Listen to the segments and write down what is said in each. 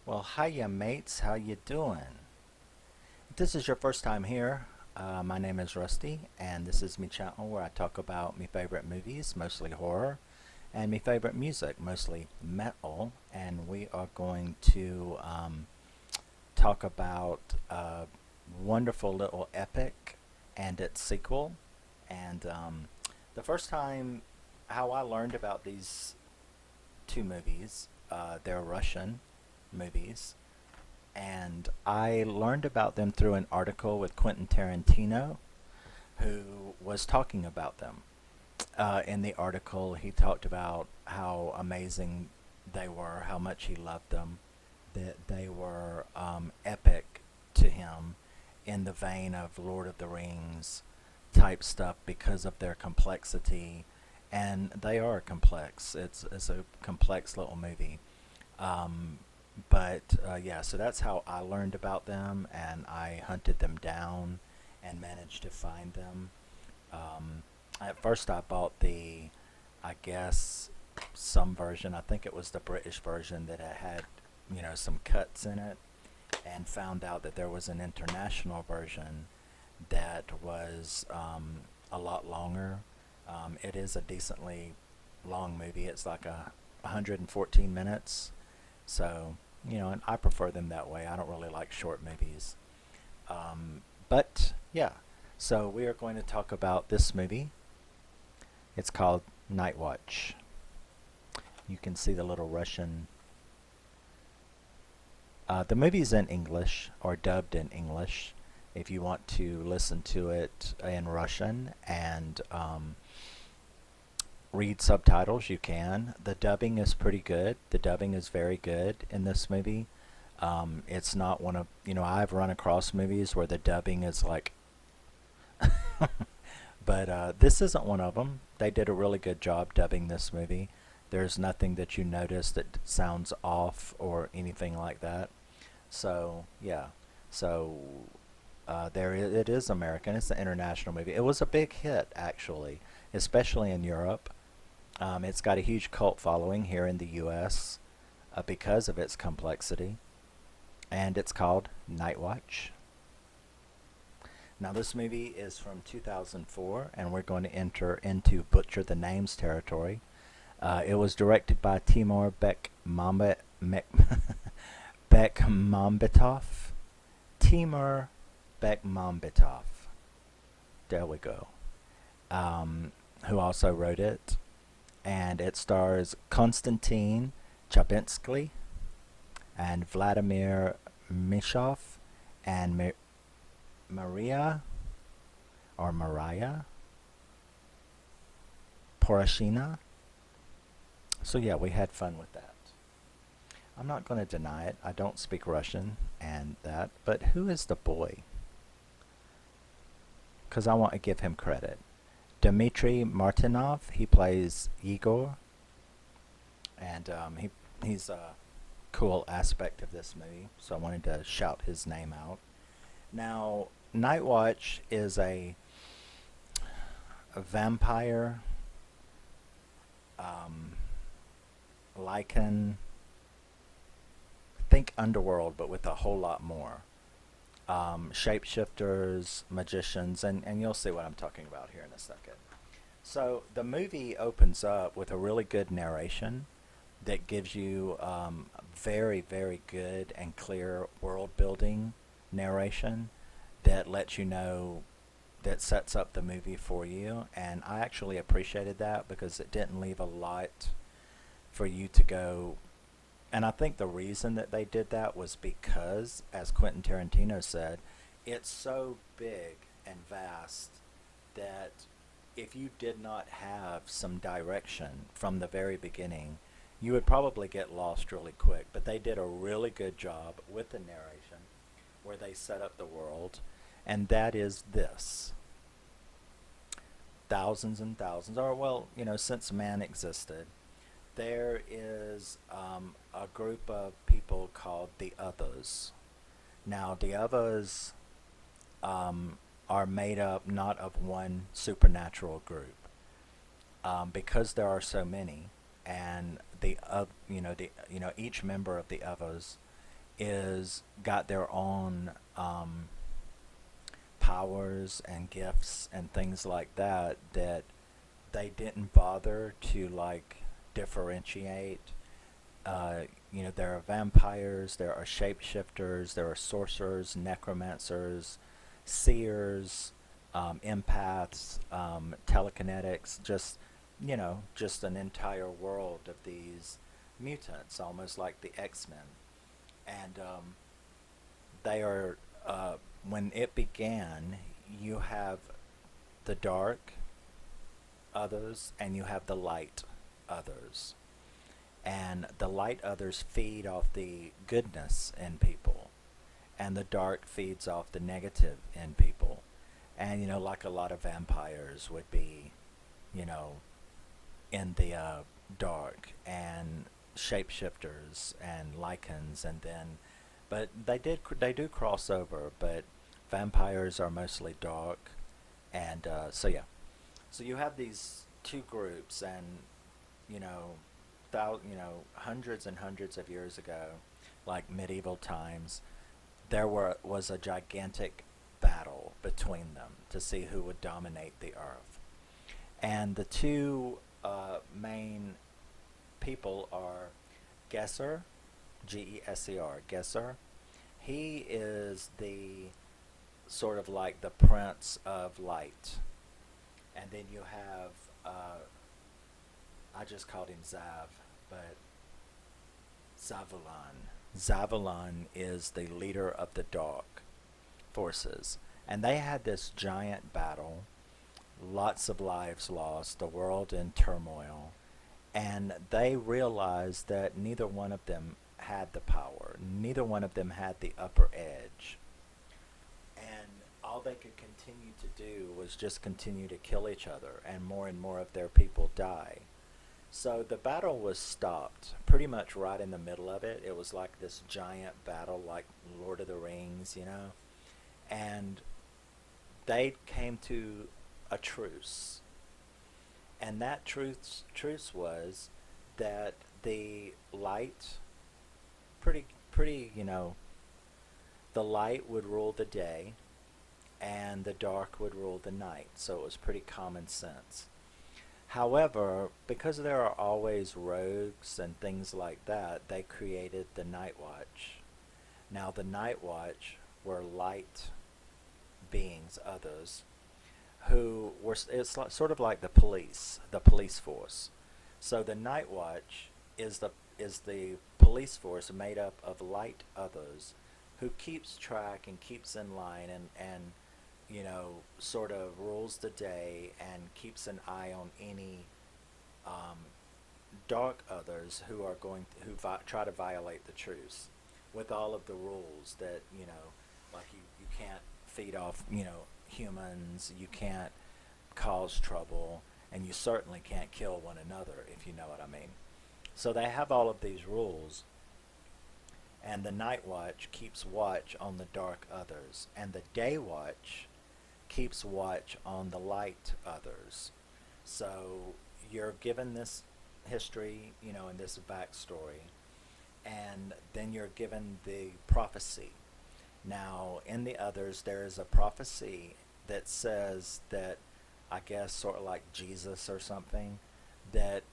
Well, hiya mates, how you doing? If this is your first time here, my name is Rusty, and this is my channel where I talk about my favorite movies, mostly horror, and my favorite music, mostly metal. And we are going to talk about a wonderful little epic and its sequel. And the first time how I learned about these two movies, they're Russian movies, and I learned about them through an article with Quentin Tarantino, who was talking about them. In the article, he talked about how amazing they were, how much he loved them, that they were epic to him in the vein of Lord of the Rings type stuff because of their complexity. And they are complex. It's a complex little movie. Um, but yeah, so that's how I learned about them, and I hunted them down and managed to find them. At first, I bought I guess, some version. I think it was the British version that it had, some cuts in it, and found out that there was an international version that was a lot longer. It is a decently long movie. It's like 114 minutes. So, and I prefer them that way. I don't really like short movies. But yeah, so we are going to talk about this movie. It's called Night Watch. You can see the little Russian. The movie's in English or dubbed in English. If you want to listen to it in Russian and read subtitles, you can. The dubbing is pretty good. The dubbing is very good in this movie. It's not one of, I've run across movies where the dubbing is like, but this isn't one of them. They did a really good job dubbing this movie. There's nothing that you notice that sounds off or anything like that. So, yeah. So, it is American. It's an international movie. It was a big hit, actually, especially in Europe. It's got a huge cult following here in the U.S. Because of its complexity, and it's called Night Watch. Now, this movie is from 2004, and we're going to enter into Butcher the Names territory. It was directed by Timur Bekmambetov. Timur Bekmambetov. There we go. Who also wrote it. And it stars Konstantin Khabenskiy and Vladimir Menshov and Mariya or Mariya Poroshina. So yeah, we had fun with that. I'm not going to deny it. I don't speak Russian and that, but who is the boy? Because I want to give him credit. Dmitry Martynov, he plays Igor, and he's a cool aspect of this movie, so I wanted to shout his name out. Now, Night Watch is a vampire, um, Lycan, think Underworld, but with a whole lot more. Shapeshifters, magicians, and you'll see what I'm talking about here in a second. So the movie opens up with a really good narration that gives you very, very good and clear world building narration that lets you know, that sets up the movie for you. And I actually appreciated that because it didn't leave a lot for you to go. And I think the reason that they did that was because, as Quentin Tarantino said, it's so big and vast that if you did not have some direction from the very beginning, you would probably get lost really quick. But they did a really good job with the narration where they set up the world, and that is this. Thousands and thousands, or well, since man existed, there is a group of people called the Others. Now, the Others are made up not of one supernatural group, because there are so many, and each member of the Others is got their own powers and gifts and things like that that they didn't bother to like differentiate. Uh, there are vampires, there are shapeshifters, there are sorcerers, necromancers, seers, empaths, telekinetics, just an entire world of these mutants, almost like the X-Men. And they are, when it began, you have the dark others and you have the light others. And the light others feed off the goodness in people, and the dark feeds off the negative in people. And like a lot of vampires would be, you know, in the dark, and shapeshifters and lichens, and then, but they do cross over, but vampires are mostly dark, and so yeah, so you have these two groups, and you know, hundreds and hundreds of years ago, like medieval times, was a gigantic battle between them to see who would dominate the earth. And the two main people are Gesser, Gesser, Gesser. He is the sort of like the prince of light. And then you have, I just called him Zav, but Zavulon. Zavulon is the leader of the dark forces. And they had this giant battle, lots of lives lost, the world in turmoil, and they realized that neither one of them had the power. Neither one of them had the upper edge. And all they could continue to do was just continue to kill each other, and more of their people die. So the battle was stopped pretty much right in the middle of it. It was like this giant battle, like Lord of the Rings, and they came to a truce. And that truce was that the light, pretty, the light would rule the day, and the dark would rule the night. So it was pretty common sense. However, because there are always rogues and things like that, they created the Night Watch. Now, the Night Watch were light beings, others, who were, sort of like the police force. So the Night Watch is the police force made up of light others who keeps track and keeps in line, and sort of rules the day and keeps an eye on any um, dark others who are try to violate the truce, with all of the rules that like you can't feed off humans, you can't cause trouble, and you certainly can't kill one another, if you know what I mean. So they have all of these rules, and the Night Watch keeps watch on the dark others, and the Day Watch keeps watch on the light others. So you're given this history, and this backstory, and then you're given the prophecy. Now, in the others, there is a prophecy that says that, I guess, sort of like Jesus or something, that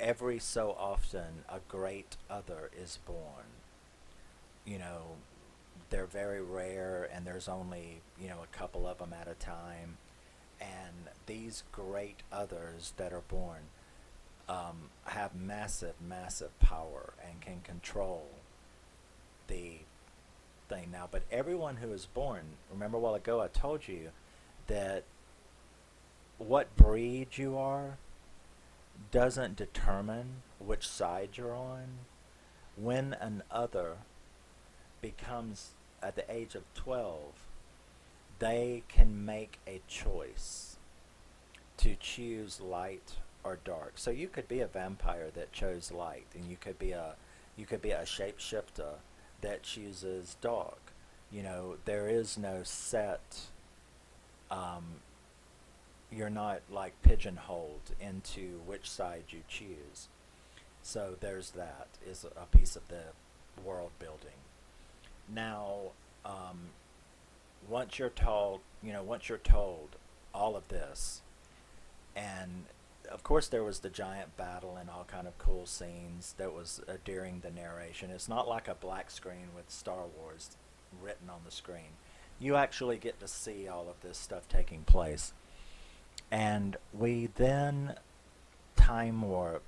every so often a great other is born. You know, they're very rare, and there's only, a couple of them at a time. And these great others that are born have massive, massive power and can control the thing now. But everyone who is born, remember a while ago I told you that what breed you are doesn't determine which side you're on. When an other becomes at the age of 12, they can make a choice to choose light or dark. So you could be a vampire that chose light, and you could be a shapeshifter that chooses dark. There is no set. You're not like pigeonholed into which side you choose. So there's that is a piece of the world building. Now, once you're told, once you're told all of this, and of course there was the giant battle and all kind of cool scenes that was during the narration. It's not like a black screen with Star Wars written on the screen. You actually get to see all of this stuff taking place. And we then time warp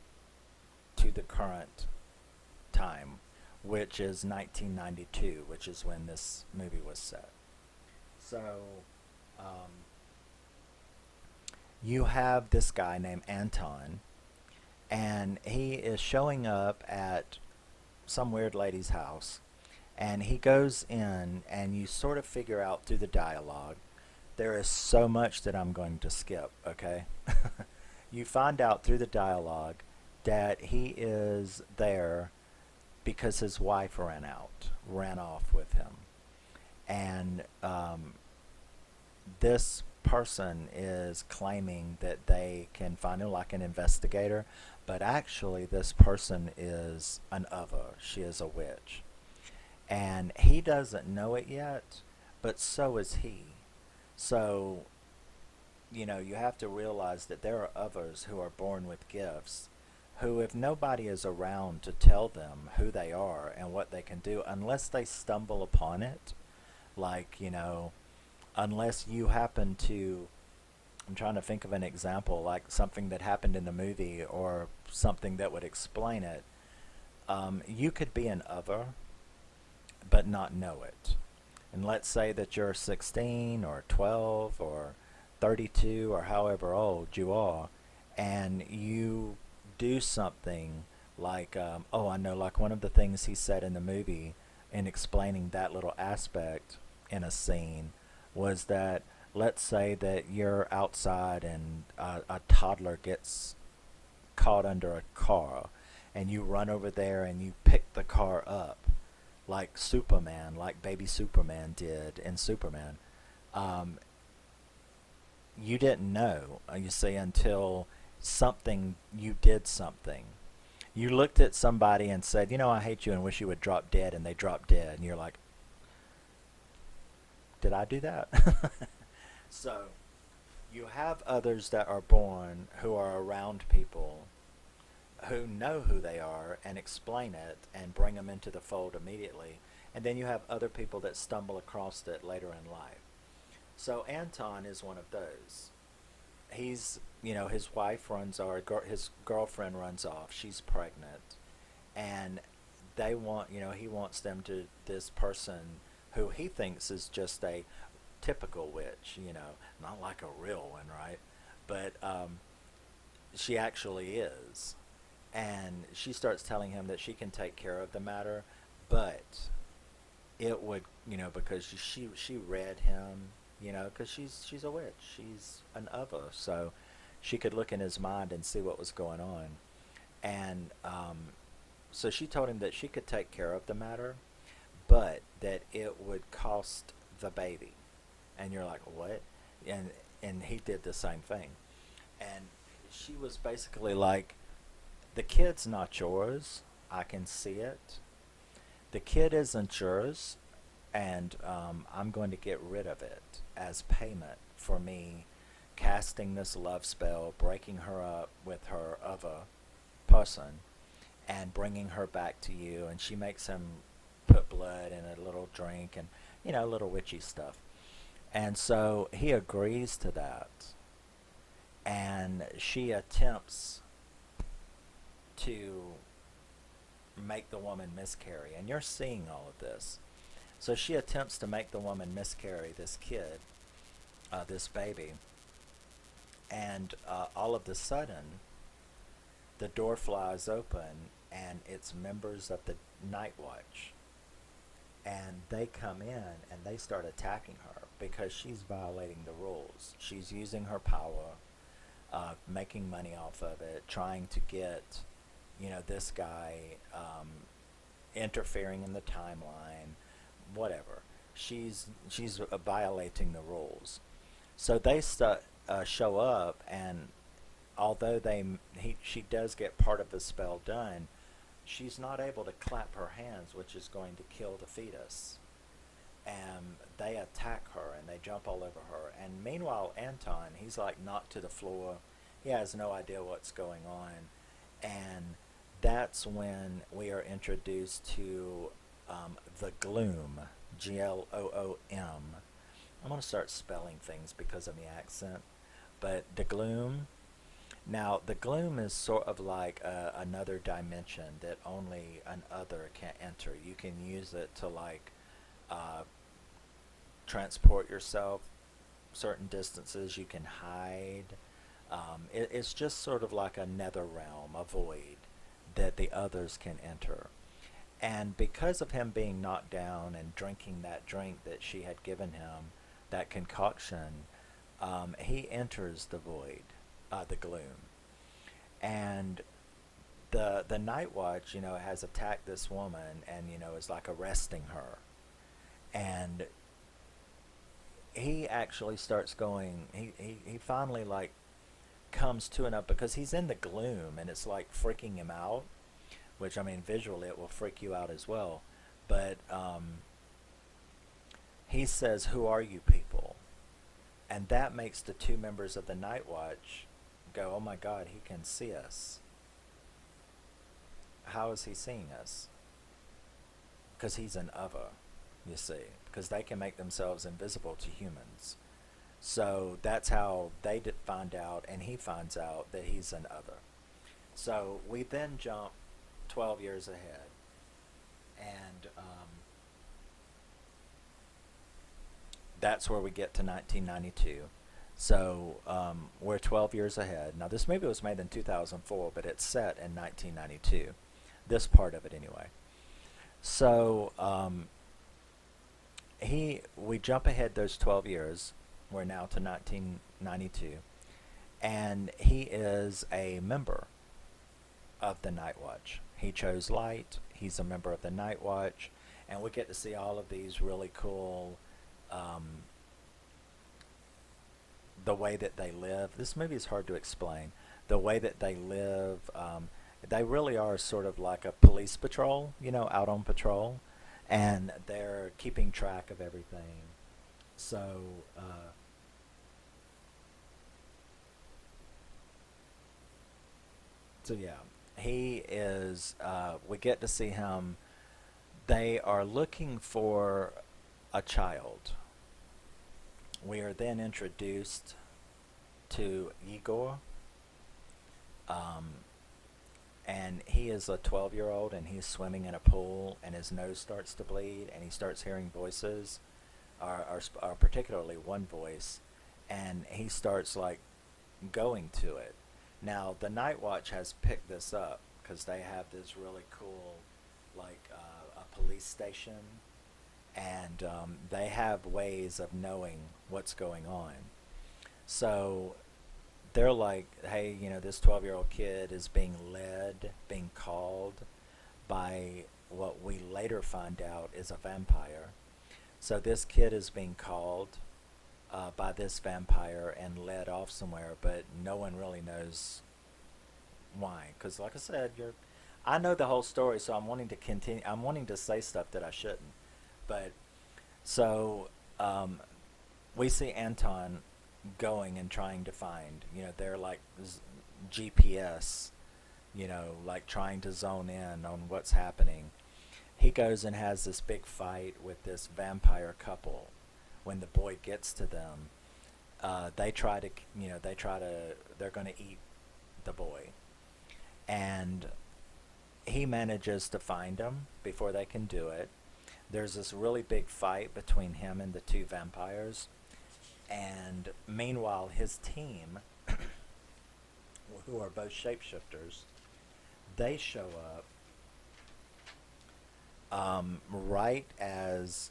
to the current time, which is 1992, which is when this movie was set. So, um, you have this guy named Anton, and he is showing up at some weird lady's house, and he goes in, and you sort of figure out through the dialogue. There is so much that I'm going to skip, okay? You find out through the dialogue that he is there because his wife ran off with him. And this person is claiming that they can find him like an investigator, but actually this person is an other. She is a witch. And he doesn't know it yet, but so is he. So, you have to realize that there are others who are born with gifts who, if nobody is around to tell them who they are and what they can do, unless they stumble upon it, like, unless you happen to, I'm trying to think of an example, like something that happened in the movie or something that would explain it, you could be an other but not know it. And let's say that you're 16 or 12 or 32 or however old you are, and you do something like, I know, like one of the things he said in the movie in explaining that little aspect in a scene was that, let's say that you're outside and a toddler gets caught under a car, and you run over there and you pick the car up like Superman, like baby Superman did in Superman. You didn't know, you see, until you did something. You looked at somebody and said, I hate you and wish you would drop dead, and they drop dead, and you're like, did I do that? So, you have others that are born who are around people who know who they are and explain it and bring them into the fold immediately. And then you have other people that stumble across it later in life. So Anton is one of those. He's, his wife runs, or his girlfriend runs off. She's pregnant. And they want, he wants them to, this person who he thinks is just a typical witch, not like a real one, right? But she actually is. And she starts telling him that she can take care of the matter, but it would, because she read him, because she's a witch, she's an other, so she could look in his mind and see what was going on. And so she told him that she could take care of the matter, but that it would cost the baby. And you're like, what? And he did the same thing. And she was basically like, the kid's not yours. I can see it. The kid isn't yours, and I'm going to get rid of it as payment for me casting this love spell, breaking her up with her other person, and bringing her back to you. And she makes him put blood in a little drink and, little witchy stuff. And so he agrees to that, and she attempts to make the woman miscarry, and you're seeing all of this. So she attempts to make the woman miscarry this kid, this baby, and all of a sudden the door flies open, and it's members of the Night Watch, and they come in and they start attacking her because she's violating the rules. She's using her power, making money off of it, trying to get this guy interfering in the timeline, whatever. She's violating the rules. So they show up, and although she does get part of the spell done, she's not able to clap her hands, which is going to kill the fetus. and they attack her and they jump all over her. And meanwhile, Anton, he's like knocked to the floor. He has no idea what's going on. And that's when we are introduced to the Gloom, Gloom. I'm going to start spelling things because of the accent. But the Gloom. Now, the Gloom is sort of like another dimension that only an other can enter. You can use it to like transport yourself certain distances. You can hide. It's just sort of like a nether realm, a void that the others can enter. And because of him being knocked down and drinking that drink that she had given him, that concoction, he enters the void, the gloom. And the Night Watch, has attacked this woman and, is like arresting her. And he actually starts going, he finally like comes to enough because he's in the gloom and it's like freaking him out, which I mean visually it will freak you out as well. But he says, "Who are you people?" And that makes the two members of the Night Watch go, "Oh my God, he can see us. How is he seeing us?" Because he's an other, you see, because they can make themselves invisible to humans. So that's how they did find out, and he finds out that he's an other. So we then jump 12 years ahead, and that's where we get to 1992. So we're 12 years ahead. Now this movie was made in 2004, but it's set in 1992. This part of it anyway. So we jump ahead those 12 years. We're now to 1992. And he is a member of the Night Watch. He chose light. He's a member of the Night Watch. And we get to see all of these really cool, the way that they live. This movie is hard to explain. The way that they live, they really are sort of like a police patrol, out on patrol. And they're keeping track of everything. So, yeah, he is, we get to see him. They are looking for a child. We are then introduced to Igor, um, and he is a 12-year-old, and he's swimming in a pool, and his nose starts to bleed, and he starts hearing voices, or particularly one voice, and he starts like going to it. Now the Night Watch has picked this up because they have this really cool, like a police station, and they have ways of knowing what's going on. So they're like, hey, this 12-year-old kid is being called by what we later find out is a vampire. So this kid is being called by this vampire and led off somewhere, but no one really knows why. Because, like I said, I know the whole story, so I'm wanting to continue. I'm wanting to say stuff that I shouldn't. But so we see Anton going and trying to find. They're like GPS. Like trying to zone in on what's happening. He goes and has this big fight with this vampire couple. When the boy gets to them, they're going to eat the boy. And he manages to find them before they can do it. There's this really big fight between him and the two vampires. And meanwhile, his team, who are both shapeshifters, they show up right as,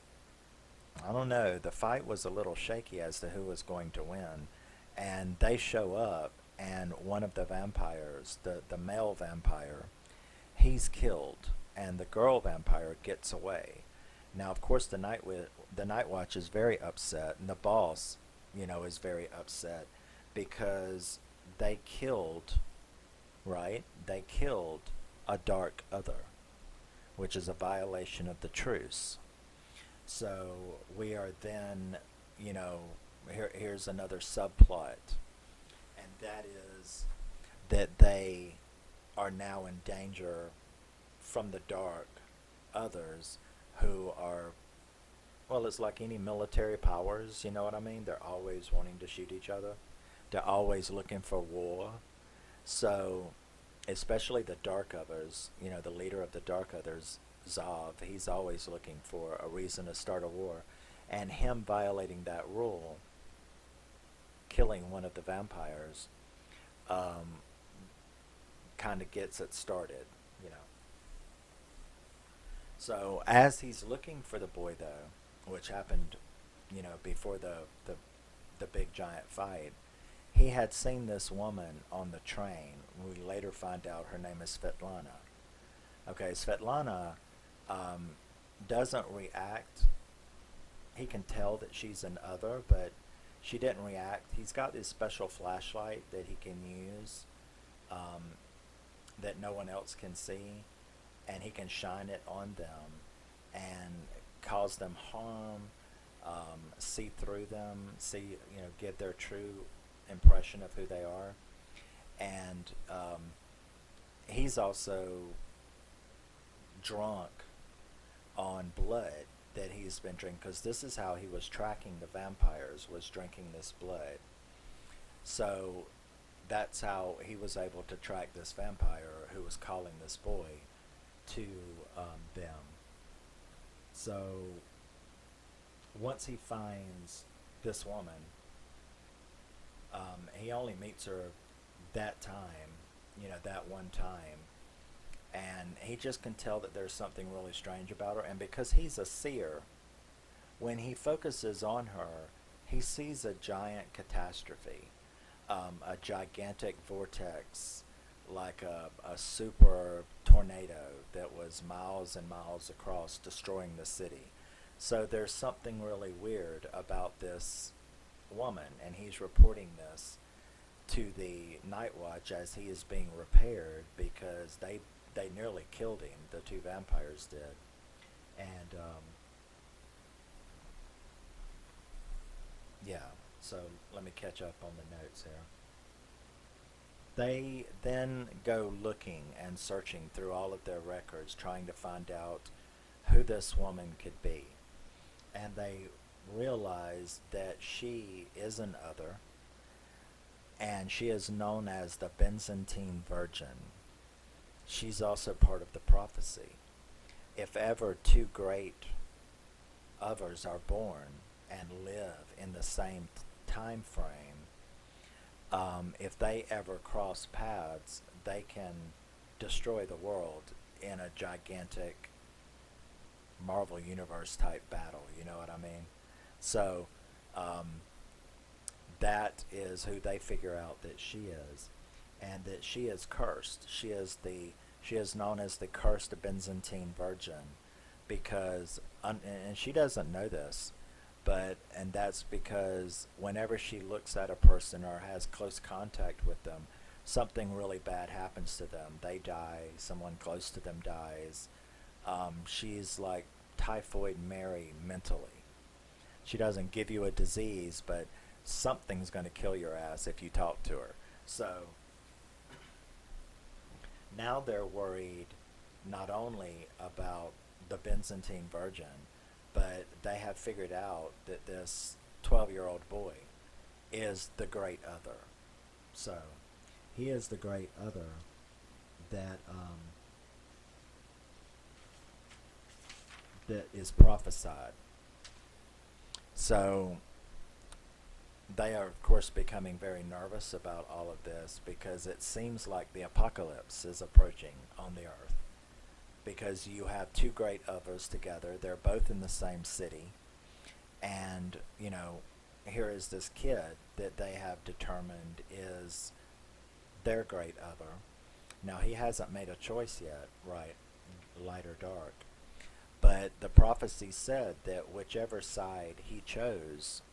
I don't know, the fight was a little shaky as to who was going to win. And they show up, and one of the vampires, the male vampire, he's killed, and the girl vampire gets away. Now, of course, the Night Watch is very upset, and the boss, is very upset because they killed, right? They killed a dark other, which is a violation of the truce. So we are then, you know, here's another subplot, and that is that they are now in danger from the dark others who are, well, it's like any military powers, you know what I mean? They're always wanting to shoot each other. They're always looking for war. So, especially the Dark Others, you know, the leader of the Dark Others, Zav, he's always looking for a reason to start a war. And him violating that rule, killing one of the vampires, um, kind of gets it started, you know. So, as he's looking for the boy, though, which happened, you know, before the big giant fight, he had seen this woman on the train. We later find out her name is Svetlana. Okay, Svetlana um, doesn't react. He can tell that she's an other, but she didn't react. He's got this special flashlight that he can use that no one else can see, and he can shine it on them and cause them harm, see through them, see, you know, get their true impression of who they are. And he's also drunk on blood that he's been drinking, because this is how he was tracking the vampires, was drinking this blood. So that's how he was able to track this vampire who was calling this boy to them. So once he finds this woman, he only meets her that time, you know, that one time, and he just can tell that there's something really strange about her. And because he's a seer, when he focuses on her, he sees a giant catastrophe, a gigantic vortex, like a super tornado that was miles and miles across, destroying the city. So there's something really weird about this woman, and he's reporting this to the Night Watch as he is being repaired, because they nearly killed him. The two vampires did, and yeah. So let me catch up on the notes here. They then go looking and searching through all of their records, trying to find out who this woman could be, and they realize that she is an other, and she is known as the Byzantine Virgin. She's also part of the prophecy. If ever two great others are born and live in the same time frame, if they ever cross paths, they can destroy the world in a gigantic Marvel Universe type battle. You know what I mean? So that is who they figure out that she is, and that she is cursed. She is known as the cursed Byzantine Virgin, because and she doesn't know this, and that's because whenever she looks at a person or has close contact with them, something really bad happens to them. They die. Someone close to them dies. She's like Typhoid Mary mentally. She doesn't give you a disease, but something's going to kill your ass if you talk to her. So now they're worried not only about the Byzantine Virgin, but they have figured out that this 12-year-old boy is the great other. So he is the great other that that is prophesied. So they are, of course, becoming very nervous about all of this, because it seems like the apocalypse is approaching on the earth. Because you have two great others together. They're both in the same city. And, you know, here is this kid that they have determined is their great other. Now, he hasn't made a choice yet, right, light or dark. But the prophecy said that whichever side he chose,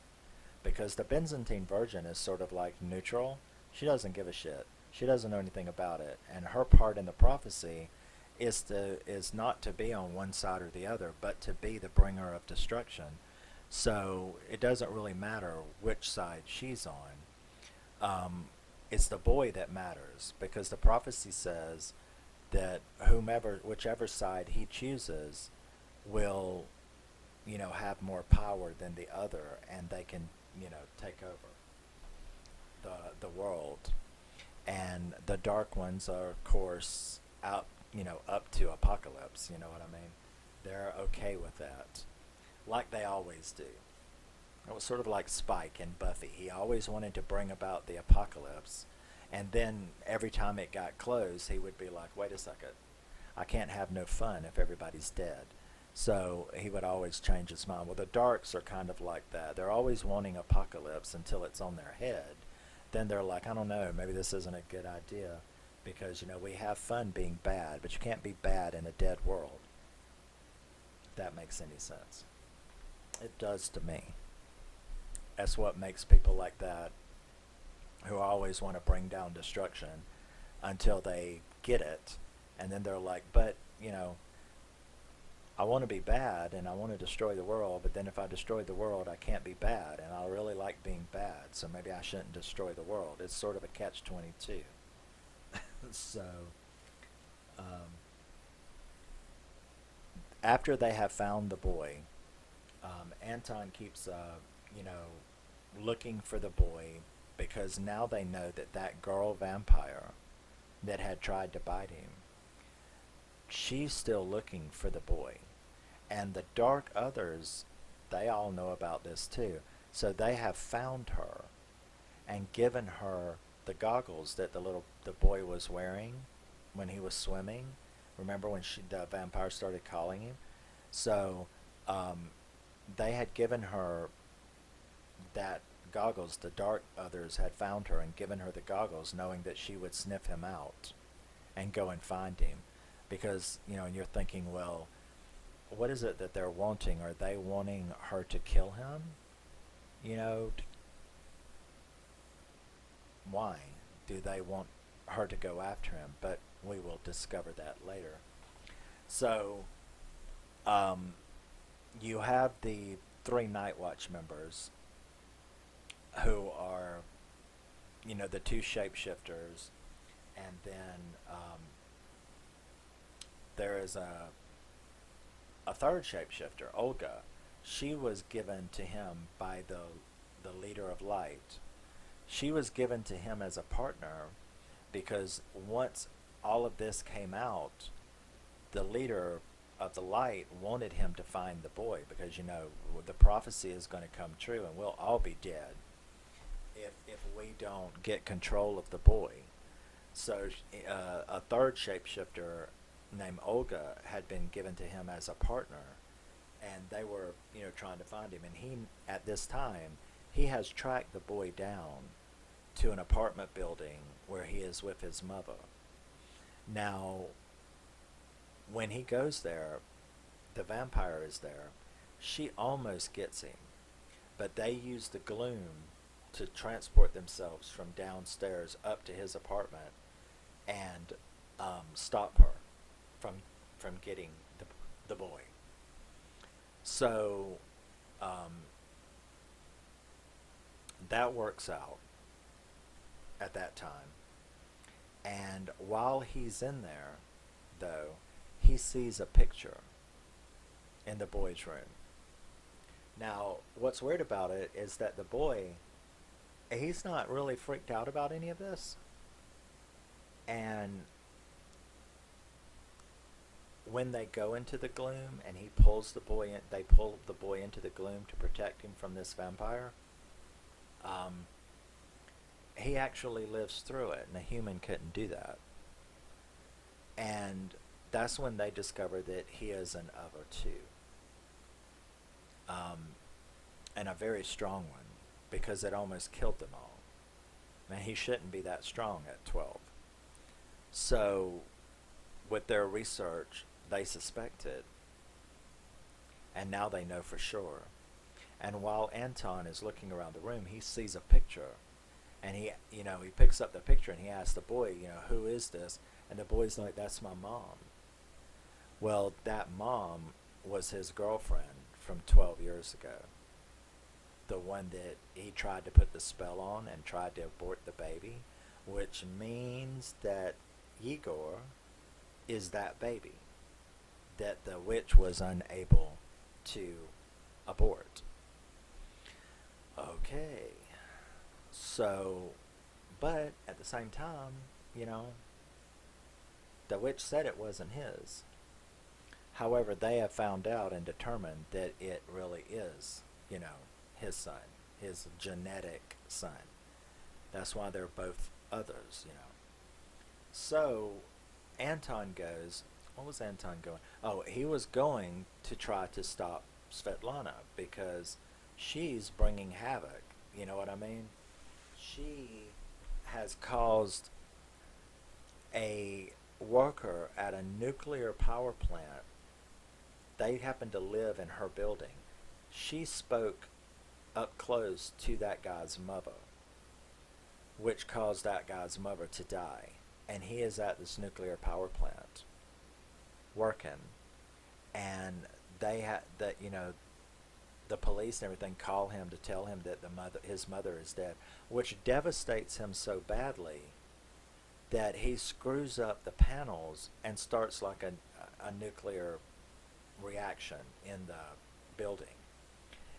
because the Byzantine Virgin is sort of like neutral, she doesn't give a shit. She doesn't know anything about it. And her part in the prophecy is not to be on one side or the other, but to be the bringer of destruction. So it doesn't really matter which side she's on. It's the boy that matters, because the prophecy says that whichever side he chooses, will, have more power than the other, and they can, take over the world. And the dark ones are, of course, out, up to apocalypse. You know what I mean? They're okay with that, like they always do. It was sort of like Spike in Buffy. He always wanted to bring about the apocalypse, and then every time it got close, he would be like, "Wait a second, I can't have no fun if everybody's dead." So he would always change his mind. Well, the Darks are kind of like that. They're always wanting apocalypse until it's on their head. Then they're like, I don't know, maybe this isn't a good idea, because, we have fun being bad, but you can't be bad in a dead world. If that makes any sense. It does to me. That's what makes people like that, who always want to bring down destruction, until they get it, and then they're like, but, I want to be bad and I want to destroy the world, but then if I destroy the world, I can't be bad, and I really like being bad, so maybe I shouldn't destroy the world. It's sort of a catch-22. So, after they have found the boy, Anton keeps, looking for the boy, because now they know that that girl vampire that had tried to bite him, she's still looking for the boy. And the dark others, they all know about this too. So they have found her and given her the goggles that the boy was wearing when he was swimming. Remember when the vampire started calling him? So they had given her that goggles. The dark others had found her and given her the goggles, knowing that she would sniff him out and go and find him. Because, and you're thinking, well, what is it that they're wanting? Are they wanting her to kill him? Why do they want her to go after him? But we will discover that later. So, you have the 3 Night Watch members, who are, the 2 shapeshifters, and then there is a third shapeshifter, Olga. She was given to him by the leader of light. She was given to him as a partner, because once all of this came out, the leader of the light wanted him to find the boy, because the prophecy is going to come true and we'll all be dead if we don't get control of the boy. So a third shapeshifter named Olga had been given to him as a partner, and they were trying to find him. And he, at this time, he has tracked the boy down to an apartment building where he is with his mother. Now, when he goes there, the vampire is there. She almost gets him, but they use the gloom to transport themselves from downstairs up to his apartment and stop her from getting the boy. So that works out at that time. And while he's in there, though, he sees a picture in the boy's room. Now, what's weird about it is that the boy, he's not really freaked out about any of this. And when they go into the gloom and he pulls the boy in, they pull the boy into the gloom to protect him from this vampire, he actually lives through it, and a human couldn't do that. And that's when they discover that he is an other too, and a very strong one, because it almost killed them all. Man, he shouldn't be that strong at 12. So with their research, they suspected, and now they know for sure. And while Anton is looking around the room, he sees a picture, and he picks up the picture and he asks the boy, who is this? And the boy's like, that's my mom. Well, that mom was his girlfriend from 12 years ago. The one that he tried to put the spell on and tried to abort the baby, which means that Igor is that baby that the witch was unable to abort. Okay. So, but at the same time, you know, the witch said it wasn't his. However, they have found out and determined that it really is, his son, his genetic son. That's why they're both others. So, Anton goes, what was Anton going? Oh, he was going to try to stop Svetlana because she's bringing havoc. You know what I mean? She has caused a worker at a nuclear power plant. They happen to live in her building. She spoke up close to that guy's mother, which caused that guy's mother to die. And he is at this nuclear power plant working, and the police and everything call him to tell him that his mother is dead, which devastates him so badly that he screws up the panels and starts like a nuclear reaction in the building.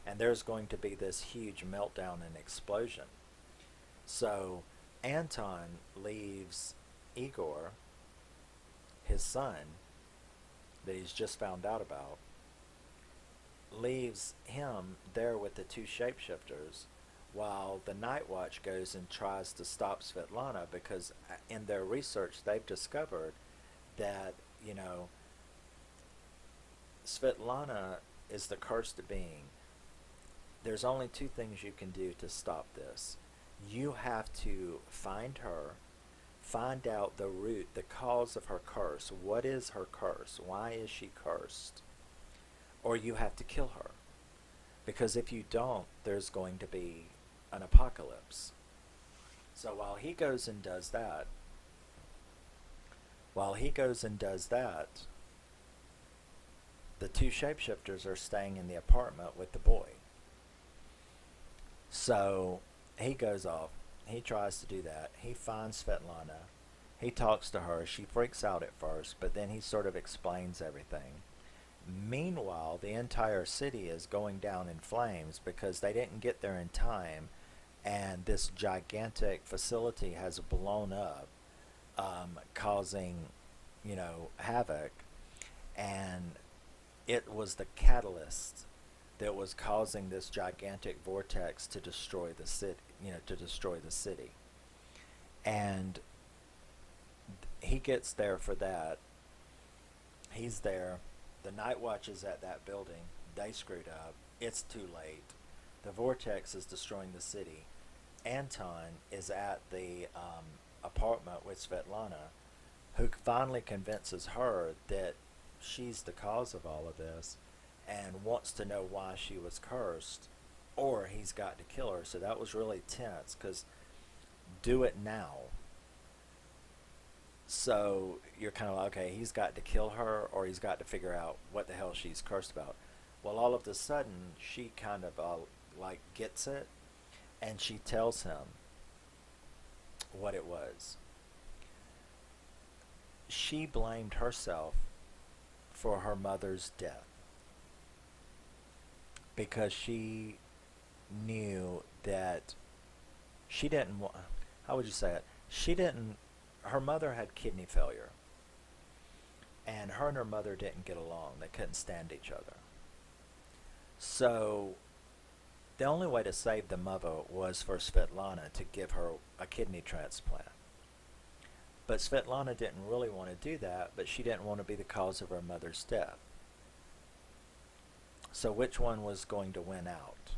And there's going to be this huge meltdown and explosion. So Anton leaves Igor, his son, that he's just found out about, leaves him there with the two shapeshifters while the Night Watch goes and tries to stop Svetlana, because in their research they've discovered that, Svetlana is the cursed being. There's only two things you can do to stop this. You have to find her, find out the root, the cause of her curse. What is her curse? Why is she cursed? Or you have to kill her. Because if you don't, there's going to be an apocalypse. So while he goes and does that, the two shapeshifters are staying in the apartment with the boy. So he goes off. He tries to do that. He finds Svetlana. He talks to her. She freaks out at first, but then he sort of explains everything. Meanwhile, the entire city is going down in flames because they didn't get there in time, and this gigantic facility has blown up, causing, havoc, and it was the catalyst that was causing this gigantic vortex to destroy the city, And he gets there for that. He's there. The Night Watch is at that building. They screwed up. It's too late. The vortex is destroying the city. Anton is at the apartment with Svetlana, who finally convinces her that she's the cause of all of this and wants to know why she was cursed, or he's got to kill her. So that was really tense, because do it now. So you're kind of like, okay, he's got to kill her, or he's got to figure out what the hell she's cursed about. Well, all of a sudden, she kind of gets it, and she tells him what it was. She blamed herself for her mother's death because she knew that she didn't want, how would you say it? Her mother had kidney failure, and her mother didn't get along. They couldn't stand each other. So the only way to save the mother was for Svetlana to give her a kidney transplant. But Svetlana didn't really want to do that, but she didn't want to be the cause of her mother's death. So which one was going to win out?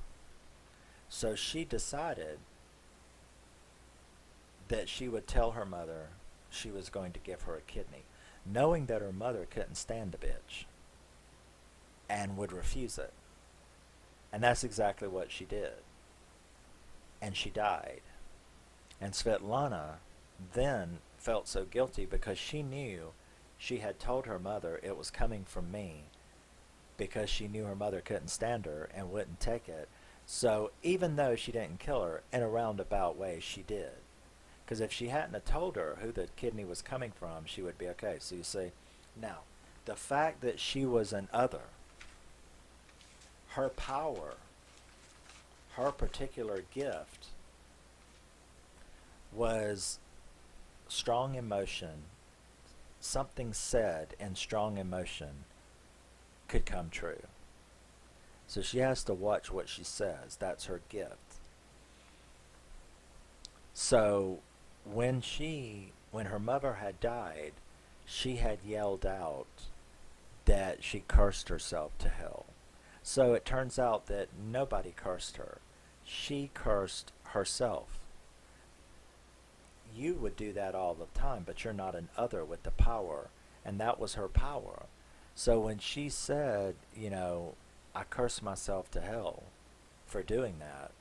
So she decided that she would tell her mother she was going to give her a kidney, knowing that her mother couldn't stand the bitch and would refuse it. And that's exactly what she did. And she died. And Svetlana then felt so guilty because she knew she had told her mother it was coming from me because she knew her mother couldn't stand her and wouldn't take it. So even though she didn't kill her, in a roundabout way she did. Because if she hadn't have told her who the kidney was coming from, she would be okay. So you see, now, the fact that she was an other, her power, her particular gift was strong emotion. Something said in strong emotion could come true. So she has to watch what she says. That's her gift. So when her mother had died, she had yelled out that she cursed herself to hell. So it turns out that nobody cursed her. She cursed herself. You would do that all the time, but you're not an other with the power. And that was her power. So when she said, I curse myself to hell for doing that,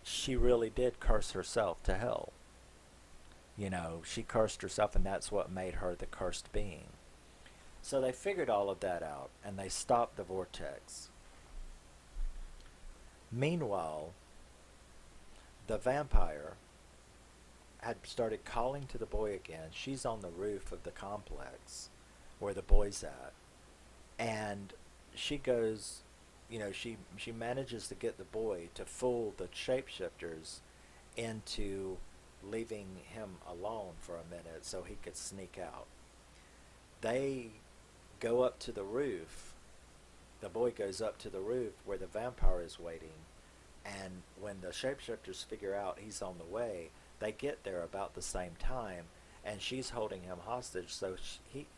she really did curse herself to hell. She cursed herself, and that's what made her the cursed being. So they figured all of that out, and they stopped the vortex. Meanwhile, the vampire had started calling to the boy again. She's on the roof of the complex where the boy's at. And she goes, she manages to get the boy to fool the shapeshifters into leaving him alone for a minute so he could sneak out. They go up to the roof. The boy goes up to the roof where the vampire is waiting. And when the shapeshifters figure out he's on the way, they get there about the same time, and she's holding him hostage, so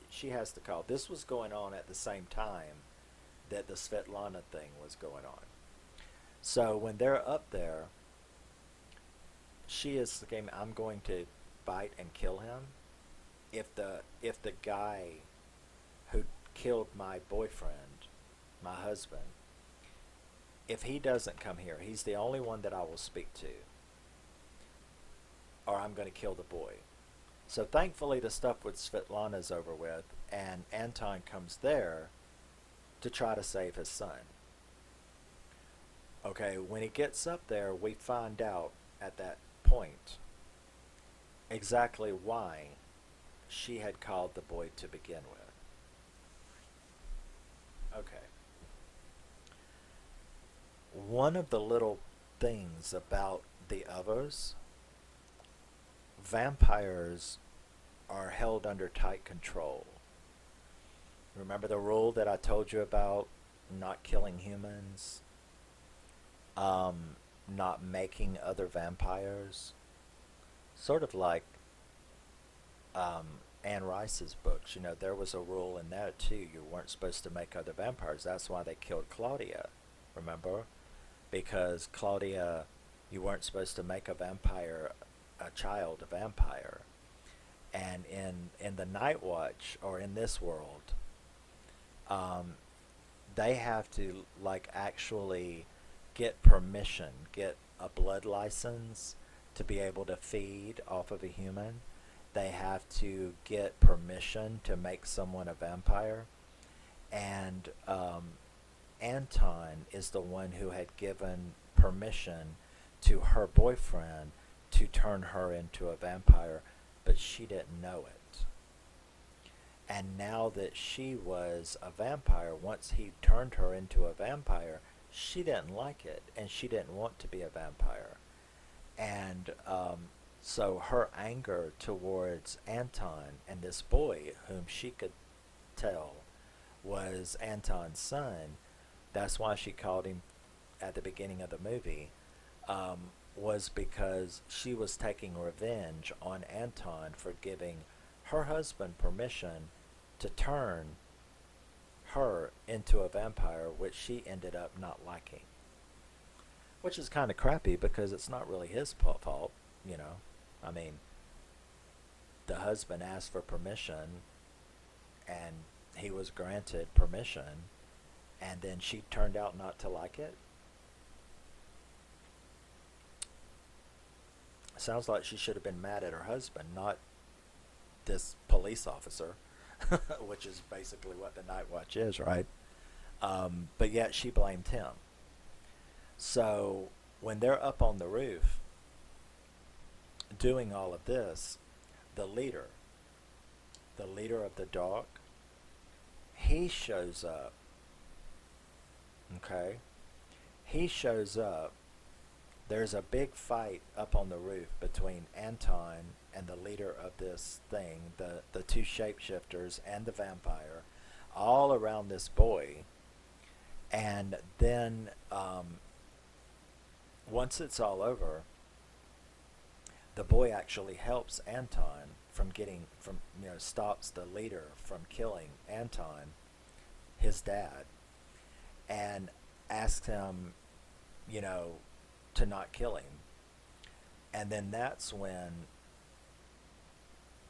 she has to call. This was going on at the same time that the Svetlana thing was going on. So when they're up there, she is thinking, I'm going to bite and kill him. If the guy who killed my boyfriend, my husband, if he doesn't come here, he's the only one that I will speak to, or I'm going to kill the boy. So thankfully the stuff with Svetlana's over with, and Anton comes there to try to save his son. Okay, when he gets up there, we find out at that point exactly why she had called the boy to begin with. Okay. One of the little things about the others, vampires are held under tight control. Remember the rule that I told you about not killing humans, not making other vampires? Sort of like Anne Rice's books. There was a rule in that too. You weren't supposed to make other vampires. That's why they killed Claudia. Remember? Because Claudia, you weren't supposed to make a child a vampire. And in the Night Watch, or in this world, they have to actually get permission, get a blood license to be able to feed off of a human. They have to get permission to make someone a vampire. And Anton is the one who had given permission to her boyfriend to turn her into a vampire, but she didn't know it. And now that she was a vampire, once he turned her into a vampire, she didn't like it, and she didn't want to be a vampire. And so her anger towards Anton and this boy, whom she could tell was Anton's son, that's why she called him at the beginning of the movie, was because she was taking revenge on Anton for giving her husband permission to turn her into a vampire, which she ended up not liking. Which is kind of crappy because it's not really his fault, I mean, the husband asked for permission and he was granted permission, and then she turned out not to like it. Sounds like she should have been mad at her husband, not this police officer. which is basically what the Night Watch is, right? But yet she blamed him. So when they're up on the roof doing all of this, the leader, the leader of the dark, he shows up. Okay? He shows up. There's a big fight up on the roof between Anton and the leader of this thing, the two shapeshifters and the vampire, all around this boy. And then once it's all over, the boy actually helps Anton stops the leader from killing Anton, his dad, and asks him, to not kill him. And then that's when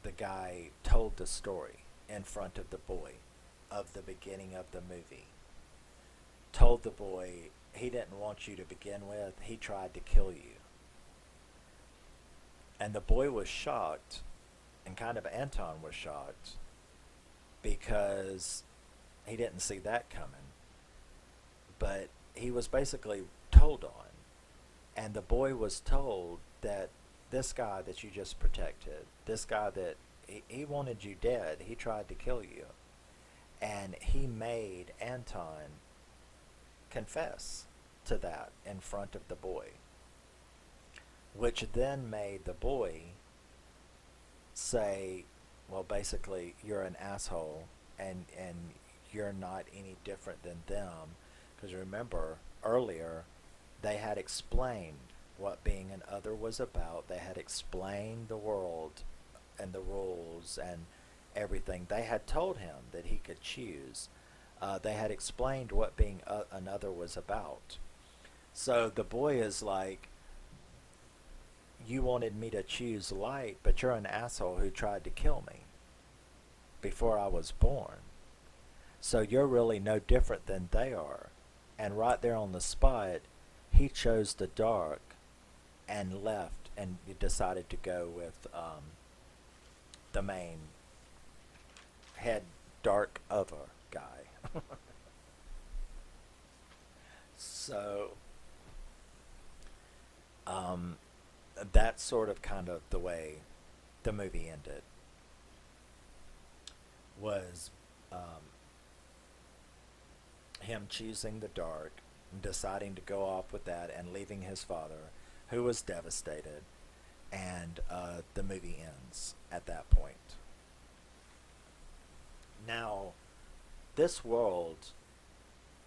the guy told the story in front of the boy of the beginning of the movie. Told the boy he didn't want you to begin with, he tried to kill you. And the boy was shocked, and kind of Anton was shocked, because he didn't see that coming. But he was basically told on. And the boy was told that this guy that you just protected, this guy that he wanted you dead, he tried to kill you. And he made Anton confess to that in front of the boy, which then made the boy say, well, basically, you're an asshole, and you're not any different than them. Because remember, earlier, they had explained what being an other was about. They had explained the world and the rules and everything. They had told him that he could choose. They had explained what being an other was about. So the boy is like, you wanted me to choose light, but you're an asshole who tried to kill me before I was born. So you're really no different than they are. And right there on the spot, he chose the dark and left and decided to go with the main head dark other guy. So that's sort of kind of the way the movie ended, was him choosing the dark, deciding to go off with that, and leaving his father, who was devastated, and the movie ends at that point. Now, this world,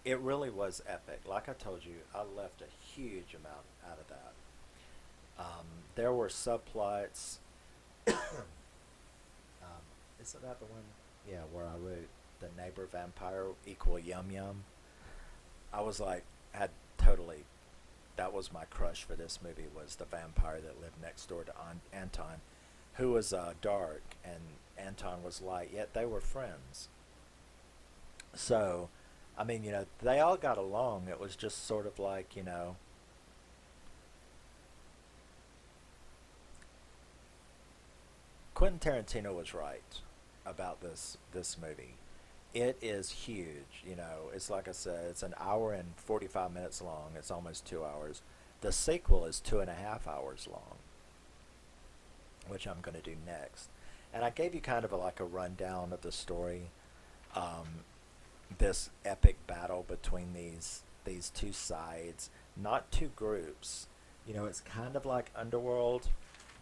it really was epic. Like I told you, I left a huge amount out of that. There were subplots. Isn't that the one? Yeah, where I wrote the neighbor vampire equal yum yum. I was like, that was my crush for this movie, was the vampire that lived next door to Anton, who was dark and Anton was light, yet they were friends. So, I mean, they all got along. It was just sort of like, Quentin Tarantino was right about this movie. It is huge, It's like I said, it's an hour and 45 minutes long. It's almost 2 hours. The sequel is 2.5 hours long, which I'm going to do next. And I gave you kind of like a rundown of the story. This epic battle between these two sides, not two groups. It's kind of like Underworld,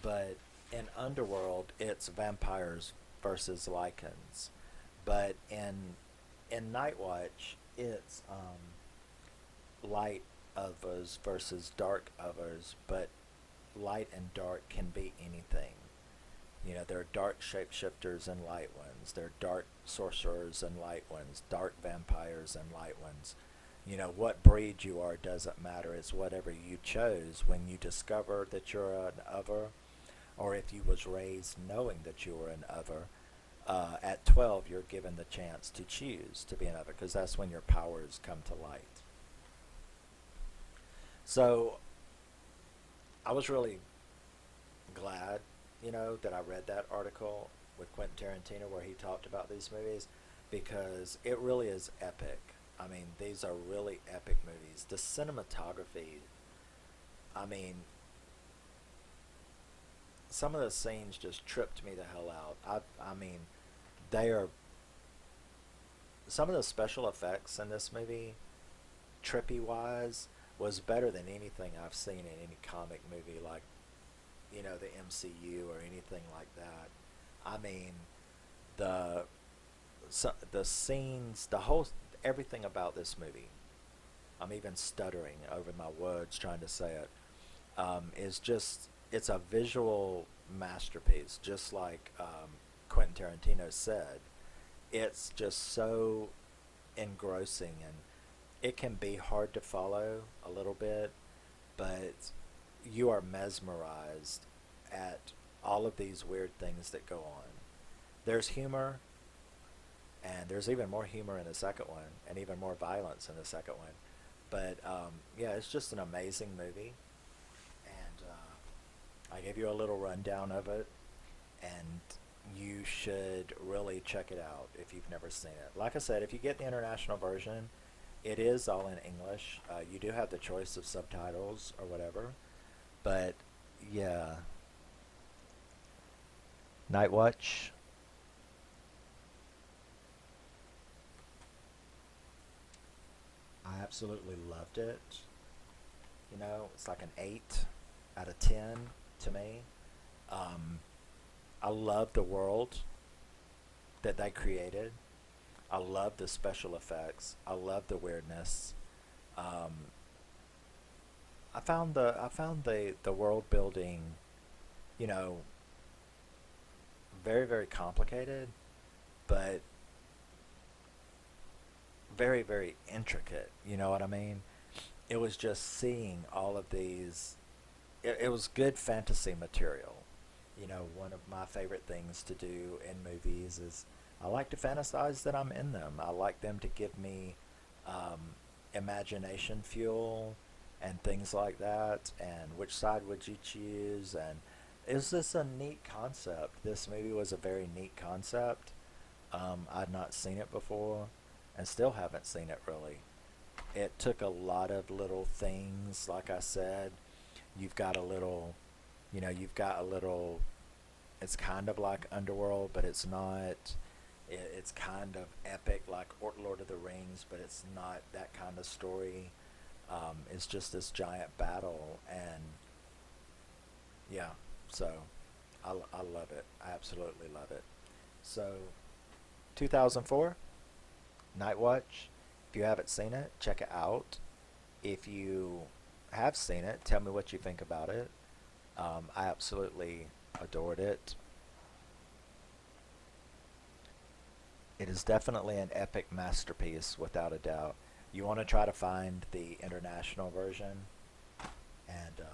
but in Underworld, it's vampires versus lichens. But in Night Watch, it's light others versus dark others, but light and dark can be anything. There are dark shapeshifters and light ones. There are dark sorcerers and light ones, dark vampires and light ones. What breed you are doesn't matter. It's whatever you chose when you discover that you're an other, or if you was raised knowing that you were an other. At 12, you're given the chance to choose to be an other, because that's when your powers come to light. So, I was really glad, that I read that article, with Quentin Tarantino where he talked about these movies because it really is epic. I mean, these are really epic movies. The cinematography, I mean, some of the scenes just tripped me the hell out. I mean, they are some of the special effects in this movie, trippy wise, was better than anything I've seen in any comic movie, like the MCU or anything like that. I mean, the the scenes, the whole everything about this movie. I'm even stuttering over my words trying to say it. Is just it's a visual masterpiece, just like Quentin Tarantino said. It's just so engrossing, and it can be hard to follow a little bit, but you are mesmerized at all of these weird things that go on. There's humor, and there's even more humor in the second one, and even more violence in the second one. But yeah, it's just an amazing movie, and I gave you a little rundown of it, and you should really check it out if you've never seen it. Like I said, if you get the international version, it is all in English. You do have the choice of subtitles or whatever, but yeah, Night Watch. I absolutely loved it. It's like an 8 out of 10 to me. Um, I love the world that they created. I love the special effects. I love the weirdness. Um, I found the world building, you know, very very complicated, but very very intricate. You know what I mean? It was just seeing all of these. It was good fantasy material. One of my favorite things to do in movies is I like to fantasize that I'm in them. I like them to give me um, imagination fuel and things like that. And which side would you choose? And is this a neat concept? This movie was a very neat concept. I'd not seen it before and still haven't seen it really. It took a lot of little things, like I said. You've got a little, you've got a little, it's kind of like Underworld, but it's not. It's kind of epic like Lord of the Rings, but it's not that kind of story. It's just this giant battle, and yeah, so I love it. I absolutely love it. So, 2004, Night Watch. If you haven't seen it, check it out. If you have seen it, tell me what you think about it. I absolutely adored it. It is definitely an epic masterpiece, without a doubt. You want to try to find the international version, and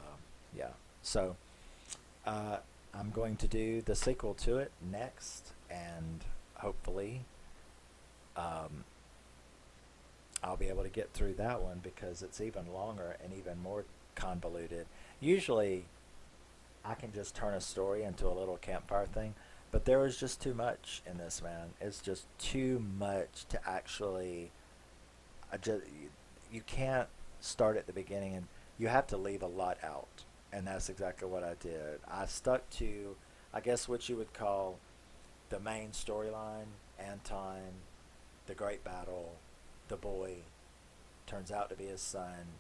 yeah. So uh, I'm going to do the sequel to it next, and hopefully um, I'll be able to get through that one because it's even longer and even more convoluted. Usually, I can just turn a story into a little campfire thing, but there is just too much in this, man. It's just too much to actually. You can't start at the beginning, and you have to leave a lot out, and that's exactly what I did. I stuck to, I guess, what you would call the main storyline. Anton, the great battle, the boy turns out to be his son,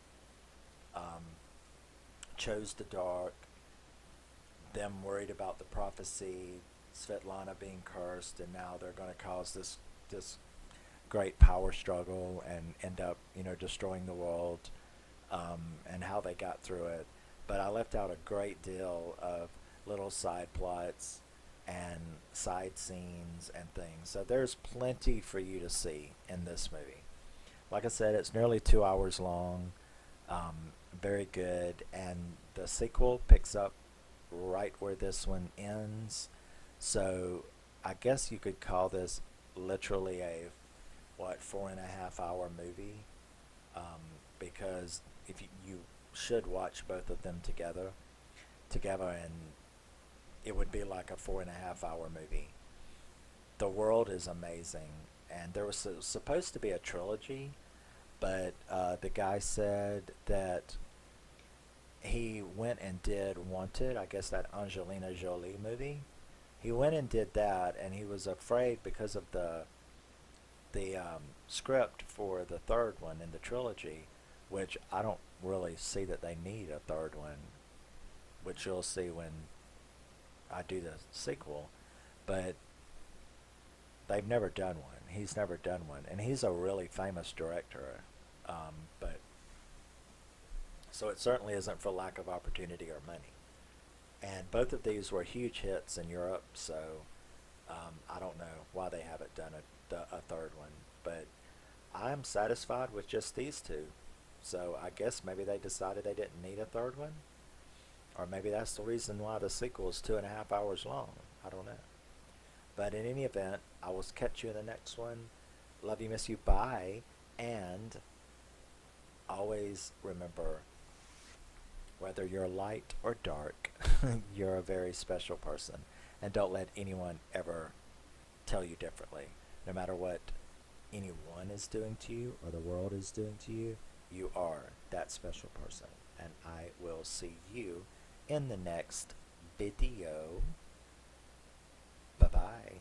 um, chose the dark, them worried about the prophecy, Svetlana being cursed, and now they're going to cause this great power struggle and end up destroying the world, and how they got through it. But I left out a great deal of little side plots and side scenes and things. So there's plenty for you to see in this movie. Like I said, it's nearly 2 hours long. Very good, and the sequel picks up right where this one ends. So I guess you could call this literally a 4.5 hour movie, because if you should watch both of them together, and it would be like a 4.5 hour movie. the world is amazing. And there was supposed to be a trilogy, but the guy said that he went and did Wanted, I guess that Angelina Jolie movie. He went and did that, and he was afraid because of the script for the third one in the trilogy, which I don't really see that they need a third one, which you'll see when I do the sequel. But they've never done one. He's never done one, and he's a really famous director. But so it certainly isn't for lack of opportunity or money. And both of these were huge hits in Europe, so I don't know why they haven't done a third one. But I'm satisfied with just these two. So I guess maybe they decided they didn't need a third one. Or maybe that's the reason why the sequel is 2.5 hours long. I don't know. But in any event, I will catch you in the next one. Love you, miss you, bye. And always remember, whether you're light or dark, you're a very special person. And don't let anyone ever tell you differently. No matter what anyone is doing to you or the world is doing to you, you are that special person. And I will see you in the next video. Bye-bye.